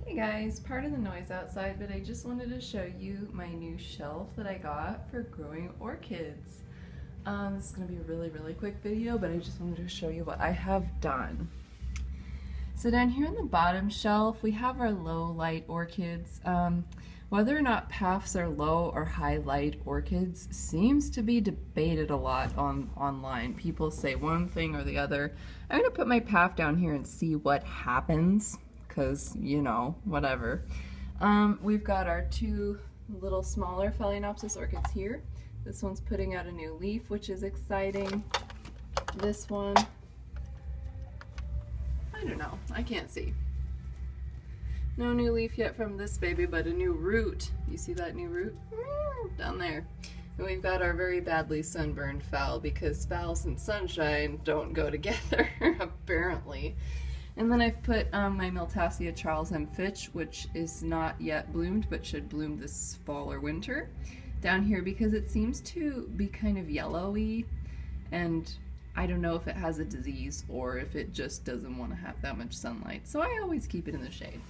Hey guys, pardon the noise outside, but I just wanted to show you my new shelf that I got for growing orchids. This is going to be a really quick video, but I just wanted to show you what I have done. So down here on the bottom shelf, we have our low light orchids. Whether or not paths are low or high light orchids seems to be debated a lot online. People say one thing or the other. I'm going to put my path down here and see what happens, because, you know, whatever. We've got our two little smaller Phalaenopsis orchids here. This one's putting out a new leaf, which is exciting. This one, I don't know, I can't see. No new leaf yet from this baby, but a new root. You see that new root? Down there. And we've got our very badly sunburned phal, because phals and sunshine don't go together, apparently. And then I've put my Miltassia Charles M. Fitch, which is not yet bloomed, but should bloom this fall or winter, down here because it seems to be kind of yellowy, and I don't know if it has a disease or if it just doesn't want to have that much sunlight. So I always keep it in the shade.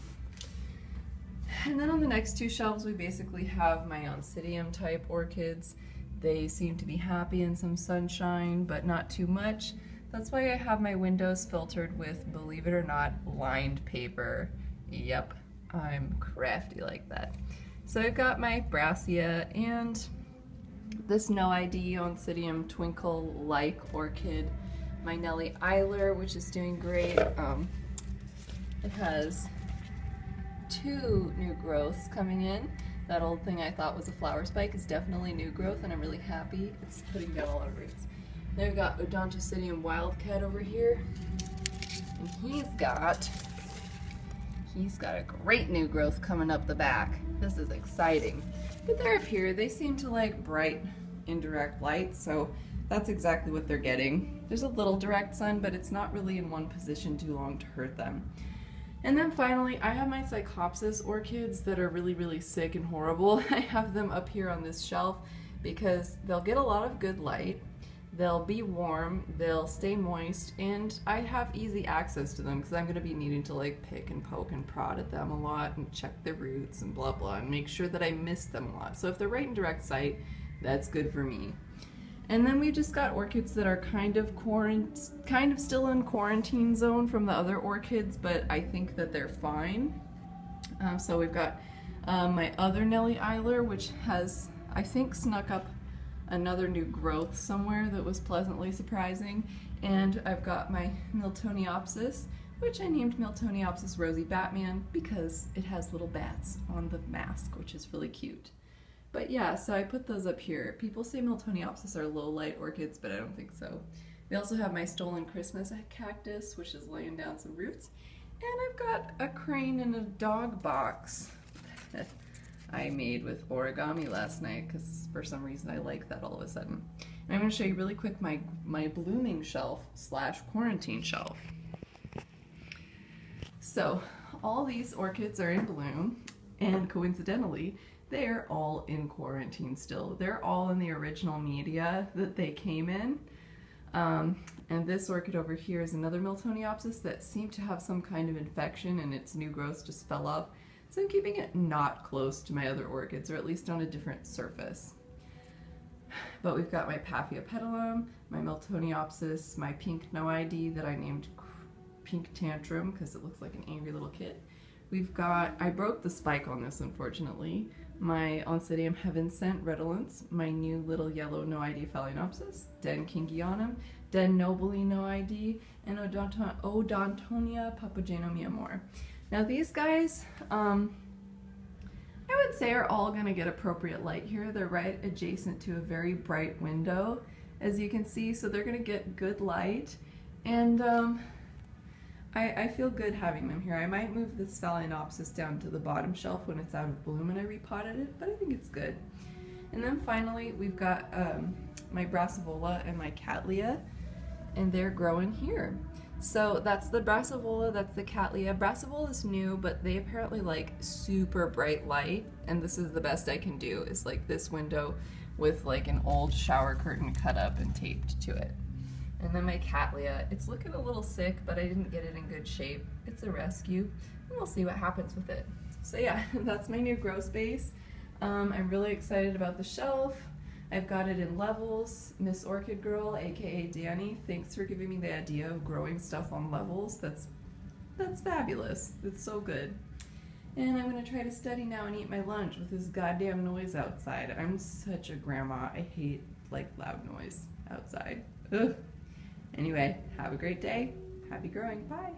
And then on the next two shelves we basically have my Psidium type orchids. They seem to be happy in some sunshine, but not too much. That's why I have my windows filtered with, believe it or not, lined paper. Yep, I'm crafty like that. So I've got my Brassia and this no ID Psidium twinkle-like orchid, my Nellie Eiler, which is doing great. It has two new growths coming in. That old thing I thought was a flower spike is definitely new growth, and I'm really happy. It's putting down a lot of roots. Then we've got Psidium Wildcat over here, and he's got a great new growth coming up the back. This is exciting. But they're up here. They seem to like bright indirect light, so that's exactly what they're getting. There's a little direct sun, but it's not really in one position too long to hurt them. And then finally, I have my Cyclops orchids that are really sick and horrible. I have them up here on this shelf because they'll get a lot of good light, they'll be warm, they'll stay moist, and I have easy access to them because I'm going to be needing to like pick and poke and prod at them a lot and check their roots and blah blah and make sure that I miss them a lot. So if they're right in direct sight, that's good for me. And then we just got orchids that are kind of still in quarantine zone from the other orchids, but I think that they're fine. So we've got my other Nellie Eiler, which has, I think, snuck up another new growth somewhere that was pleasantly surprising. And I've got my Miltoniopsis, which I named Miltoniopsis Rosie Batman because it has little bats on the mask, which is really cute. But yeah, so I put those up here. People say Miltoniopsis are low light orchids, but I don't think so. We also have my Stolen Christmas cactus, which is laying down some roots. And I've got a crane in a dog box that I made with origami last night because for some reason I like that all of a sudden. And I'm going to show you really quick my blooming shelf / quarantine shelf. So all these orchids are in bloom, and coincidentally they're all in quarantine still. They're all in the original media that they came in. And this orchid over here is another Miltoniopsis that seemed to have some kind of infection and its new growth just fell off. So I'm keeping it not close to my other orchids, or at least on a different surface. But we've got my Paphia petalum, my Miltoniopsis, my pink no ID that I named Pink Tantrum because it looks like an angry little kid. We've got, I broke the spike on this unfortunately, my Psidium Heaven Sent Redolence, my new little yellow no ID Phalaenopsis, Den Kingianum, Den Nobili no ID, and Odontonia Papagenomiamor. Now these guys, I would say are all going to get appropriate light here. They're right adjacent to a very bright window, as you can see, so they're going to get good light, and I feel good having them here. I might move this Phalaenopsis down to the bottom shelf when it's out of bloom and I repotted it, but I think it's good. And then finally we've got my Brassivola and my Cattleya, and they're growing here. So that's the Brassivola, that's the Cattleya. Brassivola is new, but they apparently like super bright light, and this is the best I can do, is like this window with like an old shower curtain cut up and taped to it. And then my Cattleya, it's looking a little sick, but I didn't get it in good shape. It's a rescue, and we'll see what happens with it. So yeah, that's my new grow space. I'm really excited about the shelf. I've got it in levels. Miss Orchid Girl, aka Danny, thanks for giving me the idea of growing stuff on levels. That's fabulous. It's so good. And I'm gonna try to study now and eat my lunch with this goddamn noise outside. I'm such a grandma. I hate like loud noise outside. Ugh. Anyway, have a great day. Happy growing. Bye.